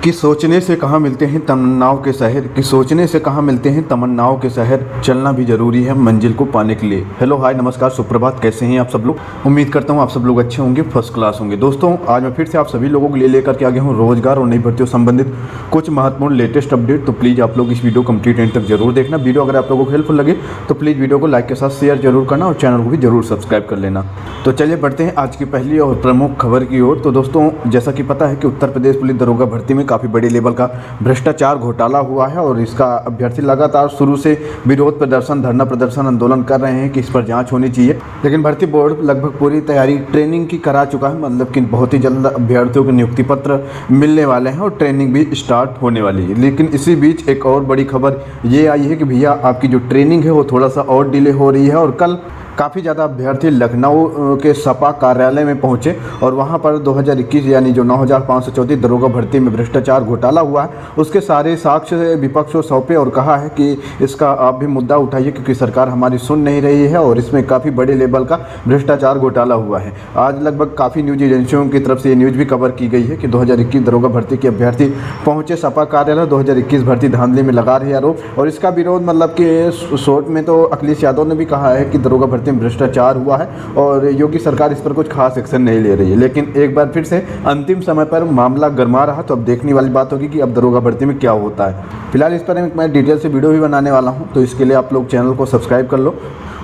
कि सोचने से कहाँ मिलते हैं तमन्नाओं के शहर, कि सोचने से कहाँ मिलते हैं तमन्नाओं के शहर, चलना भी ज़रूरी है मंजिल को पाने के लिए। हेलो हाय नमस्कार सुप्रभात, कैसे हैं आप सब लोग। उम्मीद करता हूँ आप सब लोग अच्छे होंगे, फर्स्ट क्लास होंगे। दोस्तों आज मैं फिर से आप सभी लोगों के लिए लेकर के आ गया हूँ रोजगार और नई भर्तियों संबंधित कुछ महत्वपूर्ण लेटेस्ट अपडेट। तो प्लीज़ आप लोग इस वीडियो कंप्लीट एंड तक जरूर देखना। वीडियो अगर आप लोगों को हेल्पफुल लगे तो प्लीज़ वीडियो को लाइक के साथ शेयर जरूर करना और चैनल को भी जरूर सब्सक्राइब कर लेना। तो चलिए बढ़ते हैं आज की पहली और प्रमुख खबर की ओर। तो दोस्तों जैसा कि पता है कि उत्तर प्रदेश पुलिस दरोगा भर्ती में काफ़ी बड़े लेवल का भ्रष्टाचार घोटाला हुआ है और इसका अभ्यर्थी लगातार शुरू से विरोध प्रदर्शन, धरना प्रदर्शन, आंदोलन कर रहे हैं कि इस पर जांच होनी चाहिए। लेकिन भर्ती बोर्ड लगभग पूरी तैयारी ट्रेनिंग की करा चुका है, मतलब कि बहुत ही जल्द अभ्यर्थियों के नियुक्ति पत्र मिलने वाले हैं और ट्रेनिंग भी स्टार्ट होने वाली है। लेकिन इसी बीच एक और बड़ी खबर ये आई है कि भैया आपकी जो ट्रेनिंग है वो थोड़ा सा और डिले हो रही है। और कल काफ़ी ज़्यादा अभ्यर्थी लखनऊ के सपा कार्यालय में पहुंचे और वहां पर 2021 यानी जो 9534 दरोगा भर्ती में भ्रष्टाचार घोटाला हुआ है उसके सारे साक्ष्य विपक्ष को सौंपे और कहा है कि इसका आप भी मुद्दा उठाइए क्योंकि सरकार हमारी सुन नहीं रही है और इसमें काफ़ी बड़े लेवल का भ्रष्टाचार घोटाला हुआ है। आज लगभग काफ़ी न्यूज एजेंसियों की तरफ से ये न्यूज़ भी कवर की गई है कि 2021 दरोगा भर्ती के अभ्यर्थी पहुँचे सपा कार्यालय, 2021 भर्ती धांधली में लगा रहे आरोप और इसका विरोध मतलब कि शॉर्ट में तो अखिलेश यादव ने भी कहा है कि दरोगा भर्ती में भ्रष्टाचार हुआ है और योगी सरकार इस पर कुछ खास एक्शन नहीं ले रही है। लेकिन एक बार फिर से अंतिम समय पर मामला गरमा रहा तो अब देखने वाली बात होगी कि अब दरोगा भर्ती में क्या होता है। फिलहाल इस पर मैं डिटेल से वीडियो भी बनाने वाला हूं, तो इसके लिए आप लोग चैनल को सब्सक्राइब कर लो,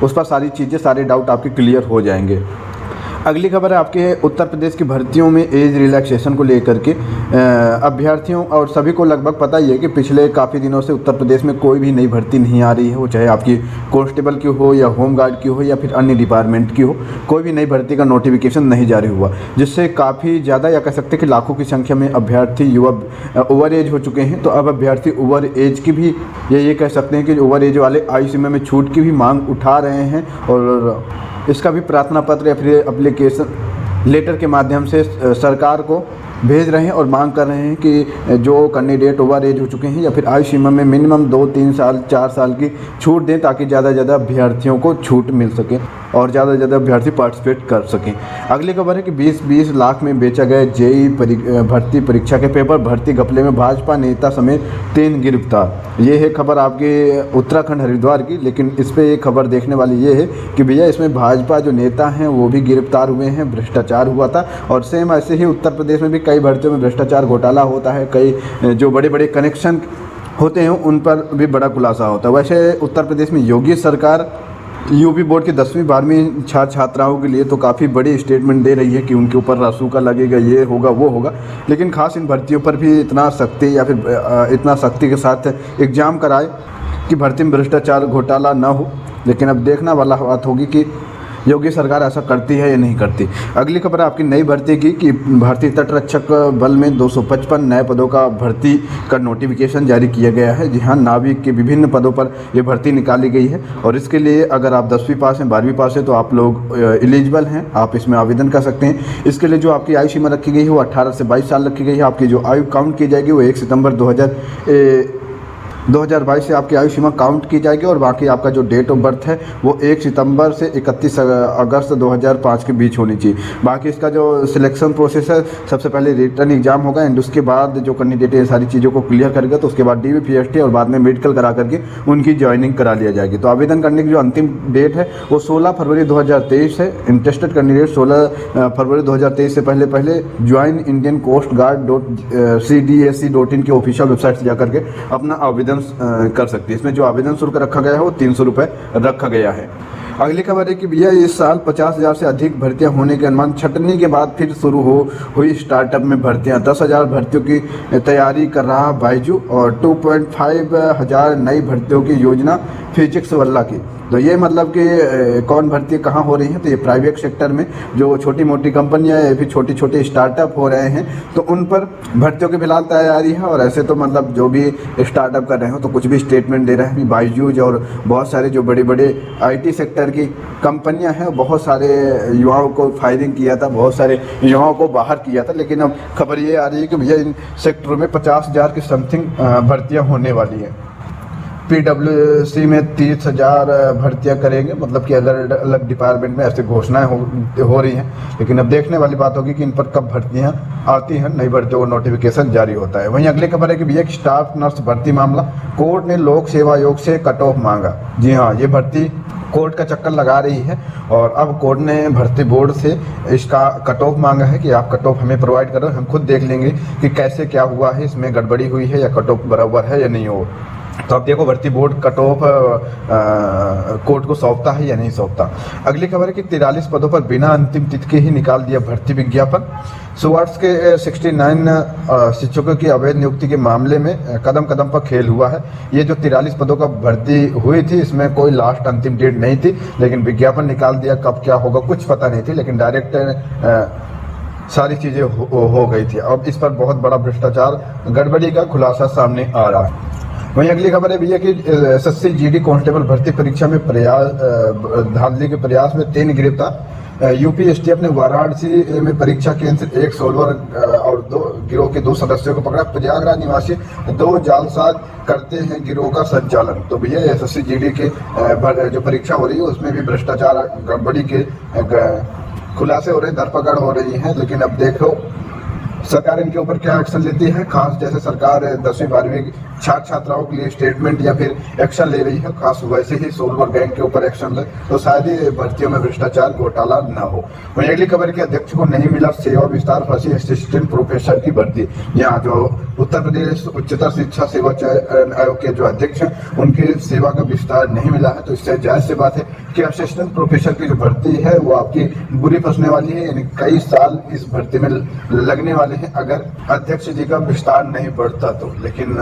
उस पर सारी चीज़ें, सारे डाउट आपके क्लियर हो जाएंगे। अगली खबर है आपके उत्तर प्रदेश की भर्तियों में एज रिलैक्सेशन को लेकर के। अभ्यर्थियों और सभी को लगभग पता ही है कि पिछले काफ़ी दिनों से उत्तर प्रदेश में कोई भी नई भर्ती नहीं आ रही है, वो चाहे आपकी कांस्टेबल की हो या होमगार्ड की हो या फिर अन्य डिपार्टमेंट की हो, कोई भी नई भर्ती का नोटिफिकेशन नहीं जारी हुआ, जिससे काफ़ी ज़्यादा या कह सकते हैं कि लाखों की संख्या में अभ्यर्थी युवा ओवर एज हो चुके हैं। तो अब अभ्यर्थी ओवर एज की भी ये कह सकते हैं कि ओवर एज वाले आयु सीमा में छूट की भी मांग उठा रहे हैं और इसका भी प्रार्थना पत्र या फिर एप्लीकेशन लेटर के माध्यम से सरकार को भेज रहे हैं और मांग कर रहे हैं कि जो कैंडिडेट ओवर एज हो चुके हैं या फिर आयु सीमा में मिनिमम 2-3 साल 4 साल की छूट दें ताकि ज़्यादा से ज़्यादा अभ्यर्थियों को छूट मिल सके और ज़्यादा से ज़्यादा अभ्यर्थी पार्टिसिपेट कर सकें। अगली खबर है कि 20-20 लाख में बेचा गया जेई भर्ती परीक्षा के पेपर, भर्ती घपले में भाजपा नेता समेत 3 गिरफ्तार। ये है खबर आपके उत्तराखंड हरिद्वार की। लेकिन इस पर एक खबर देखने वाली ये है कि भैया इसमें भाजपा जो नेता हैं वो भी गिरफ्तार हुए हैं, भ्रष्टाचार हुआ था। और सेम ऐसे ही उत्तर प्रदेश में भी कई भर्तियों में भ्रष्टाचार घोटाला होता है, कई जो बड़े बड़े कनेक्शन होते हैं उन पर भी बड़ा खुलासा होता है। वैसे उत्तर प्रदेश में योगी सरकार यूपी बोर्ड की 10वीं 12वीं छात्राओं के लिए तो काफ़ी बड़ी स्टेटमेंट दे रही है कि उनके ऊपर रासुका लगेगा, ये होगा वो होगा। लेकिन खास इन भर्तियों पर भी इतना सख्ती या फिर इतना सख्ती के साथ एग्ज़ाम कराए कि भर्ती में भ्रष्टाचार घोटाला ना हो। लेकिन अब देखना वाला बात होगी कि योगी सरकार ऐसा करती है या नहीं करती। अगली खबर आपकी नई भर्ती की कि भारतीय तटरक्षक बल में 255 नए पदों का भर्ती का नोटिफिकेशन जारी किया गया है। जी हाँ, नाविक के विभिन्न पदों पर ये भर्ती निकाली गई है और इसके लिए अगर आप 10वीं पास हैं, 12वीं पास है तो आप लोग एलिजिबल हैं, आप इसमें आवेदन कर सकते हैं। इसके लिए जो आपकी आयु सीमा रखी गई है वो 18 से 22 साल रखी गई है। आपकी जो आयु काउंट की जाएगी वो 1 सितंबर 2022 से आपकी आयु सीमा काउंट की जाएगी और बाकी आपका जो डेट ऑफ बर्थ है वो 1 सितंबर से 31 अगस्त 2005 के बीच होनी चाहिए। बाकी इसका जो सिलेक्शन प्रोसेस है, सबसे पहले रिटर्न एग्जाम होगा एंड उसके बाद जो कैंडिडेट ये सारी चीज़ों को क्लियर करेगा तो उसके बाद DV PhD और बाद में मेडिकल करा करके उनकी ज्वाइनिंग करा लिया जाएगी। तो आवेदन करने की जो अंतिम डेट है वो 16 फरवरी 2023 है। इंटरेस्टेड कैंडिडेट 16 फरवरी 2023 से पहले join Indian coast guard .cdsc.in की ऑफिशियल वेबसाइट से जाकर के अपना आवेदन कर सकती है। इसमें जो आवेदन शुल्क रखा गया है वो 300 रुपये रखा गया है। अगली खबर है कि भैया इस साल 50,000 से अधिक भर्तियां होने के अनुमान, छटनी के बाद फिर शुरू हुई स्टार्टअप में भर्तियां। 10,000 भर्तियों की तैयारी कर रहा बायजू और 2.5 हजार नई भर्तियों की योजना फिजिक्स वाला की। तो ये मतलब कि कौन भर्ती कहाँ हो रही है, तो ये प्राइवेट सेक्टर में जो छोटी मोटी कंपनियां या फिर छोटे छोटे स्टार्टअप हो रहे हैं तो उन पर भर्तियों की फिलहाल तैयारी है। और ऐसे तो मतलब जो भी स्टार्टअप कर रहे हो तो कुछ भी स्टेटमेंट दे रहे हैं बायजूज और बहुत सारे जो बड़े बड़े IT सेक्टर की कंपनियां हैं, बहुत सारे युवाओं को फायरिंग किया था, बहुत सारे युवाओं को बाहर किया था। लेकिन अब खबर ये आ रही है कि भैया इन सेक्टरों में 50,000 की समथिंग भर्तियाँ होने वाली है। PWC में 30,000 भर्तियां करेंगे, मतलब कि अलग अलग डिपार्टमेंट में ऐसे घोषणाएं हो रही हैं। लेकिन अब देखने वाली बात होगी कि इन पर कब भर्तियां आती हैं, नई भर्तियों का नोटिफिकेशन जारी होता है। वहीं अगली खबर है कि भैया स्टाफ नर्स भर्ती मामला, कोर्ट ने लोक सेवा आयोग से कट ऑफ मांगा। जी हाँ, ये भर्ती कोर्ट का चक्कर लगा रही है और अब कोर्ट ने भर्ती बोर्ड से इसका कट ऑफ मांगा है कि आप कट ऑफ हमें प्रोवाइड करो, हम खुद देख लेंगे कि कैसे क्या हुआ है, इसमें गड़बड़ी हुई है या कट ऑफ बराबर है या नहीं हो। तो अब देखो भर्ती बोर्ड कट ऑफ कोर्ट को सौंपता है या नहीं सौंपता। अगली खबर है कि 43 पदों पर बिना अंतिम तिथि के ही निकाल दिया भर्ती विज्ञापन। सुवार्ट्स के 69 शिक्षकों की अवैध नियुक्ति के मामले में कदम कदम पर खेल हुआ है। ये जो 43 पदों का भर्ती हुई थी, इसमें कोई लास्ट अंतिम डेट नहीं थी, लेकिन विज्ञापन निकाल दिया, कब क्या होगा कुछ पता नहीं थी, लेकिन डायरेक्ट सारी चीजें हो गई थी। अब इस पर बहुत बड़ा भ्रष्टाचार गड़बड़ी का खुलासा सामने आ रहा है। वहीं अगली खबर है भैया कि SSC GD कांस्टेबल भर्ती परीक्षा में धांधली के प्रयास में 3 गिरफ्तार। यूपी STF ने वाराणसी में परीक्षा केंद्र से 1 सोलवर और 2 गिरोह के 2 सदस्यों को पकड़ा। प्रयागराज निवासी 2 जालसाज करते हैं गिरोह का संचालन। तो भैया SSC GD के जो परीक्षा हो रही है उसमें भी भ्रष्टाचार गड़बड़ी के खुलासे हो रहे, धरपकड़ हो रही है। लेकिन अब देखो सरकार इनके ऊपर क्या एक्शन लेती है। खास जैसे सरकार 10वीं 12वीं छात्र छात्राओं के लिए स्टेटमेंट या फिर एक्शन ले रही है, खास वैसे ही सोलवर गैंग के ऊपर एक्शन ले तो शायद ही भर्तियों में भ्रष्टाचार घोटाला न हो। वहीं अगली खबर के अध्यक्ष को नहीं मिला सेवा विस्तार, फंसी असिस्टेंट प्रोफेसर की भर्ती। यहाँ जो उत्तर प्रदेश उच्चतर शिक्षा सेवा चयन आयोग के जो अध्यक्ष हैं उनकी सेवा का विस्तार नहीं मिला है, तो इससे जायज सी बात है कि असिस्टेंट प्रोफेसर की जो भर्ती है वो आपकी बुरी फंसने वाली है। यानी कई साल इस भर्ती में लगने वाले हैं अगर अध्यक्ष जी का विस्तार नहीं बढ़ता तो। लेकिन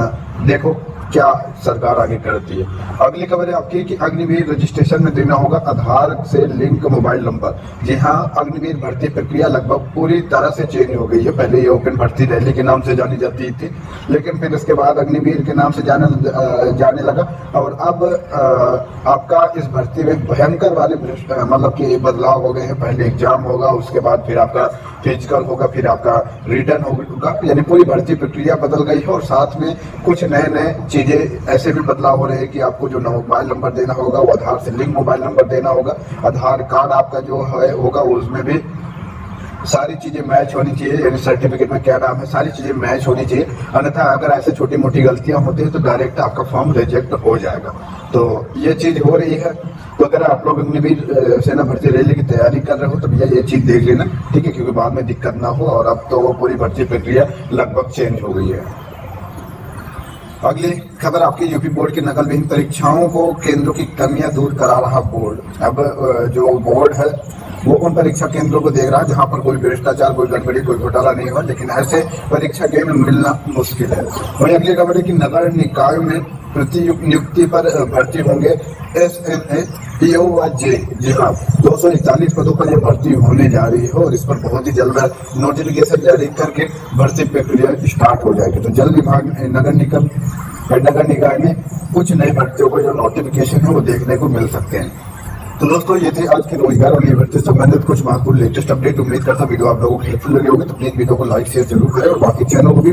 देखो क्या सरकार आगे करती है। अगली खबर है आपकी कि अग्निवीर रजिस्ट्रेशन में देना होगा आधार से लिंक मोबाइल नंबर। जी हाँ, अग्निवीर भर्ती प्रक्रिया लगभग पूरी तरह से चेंज हो गई है। पहले ये ओपन भर्ती रैली के नाम से जानी जाती थी, लेकिन फिर इसके बाद अग्निवीर के नाम से जाने लगा और अब आपका इस भर्ती में भयंकर वाले मतलब कि बदलाव हो गए हैं। पहले एग्जाम होगा, उसके बाद फिर आपका फिजिकल होगा, फिर आपका रिटर्न होगा, यानी पूरी भर्ती प्रक्रिया बदल गई है। और साथ में कुछ नए चीजें ऐसे भी बदलाव हो रहे हैं कि आपको जो मोबाइल नंबर देना होगा वो आधार से लिंक मोबाइल नंबर देना होगा। आधार कार्ड आपका जो है होगा उसमें भी सारी चीजें मैच होनी चाहिए, यानी सर्टिफिकेट में क्या नाम है सारी चीजें मैच होनी चाहिए। अन्यथा अगर ऐसे छोटी मोटी गलतियां होती है तो डायरेक्ट आपका फॉर्म रिजेक्ट हो जाएगा। तो ये चीज हो रही है। तो अगर आप लोग अग्निवीर सेना भर्ती रैली की तैयारी कर रहे हो तो भैया ये चीज देख लेना, ठीक है, क्योंकि बाद में दिक्कत ना हो। और अब तो पूरी भर्ती प्रक्रिया लगभग चेंज हो गई है। अगली खबर आपकी यूपी बोर्ड की नकल विहीन परीक्षाओं को केंद्रों की कमियां दूर करा रहा बोर्ड। अब जो बोर्ड है वो उन परीक्षा केंद्रों को देख रहा है जहां पर कोई भ्रष्टाचार, कोई गड़बड़ी, कोई घोटाला नहीं हुआ, लेकिन ऐसे परीक्षा केंद्र मिलना मुश्किल है। वहीं अगली खबर है कि नगर निकाय में प्रतिनियुक्ति पर भर्ती होंगे SMA, PO व J। जी हाँ, 241 पदों पर यह भर्ती होने जा रही है और इस पर बहुत ही जल्द नोटिफिकेशन जारी करके भर्ती प्रक्रिया स्टार्ट हो जाएगी। तो जल्द विभाग नगर निकाय में कुछ नई भर्तियों को जो नोटिफिकेशन है वो देखने को मिल सकते हैं। तो दोस्तों ये थे आज के रोजगार और भर्ती से संबंधित कुछ महत्वपूर्ण लेटेस्ट अपडेट। उम्मीद करता वीडियो आप लोगों को हेल्पफुल लगे होंगे, तो प्लीज वीडियो को लाइक शेयर जरूर करें और बाकी चैनल को भी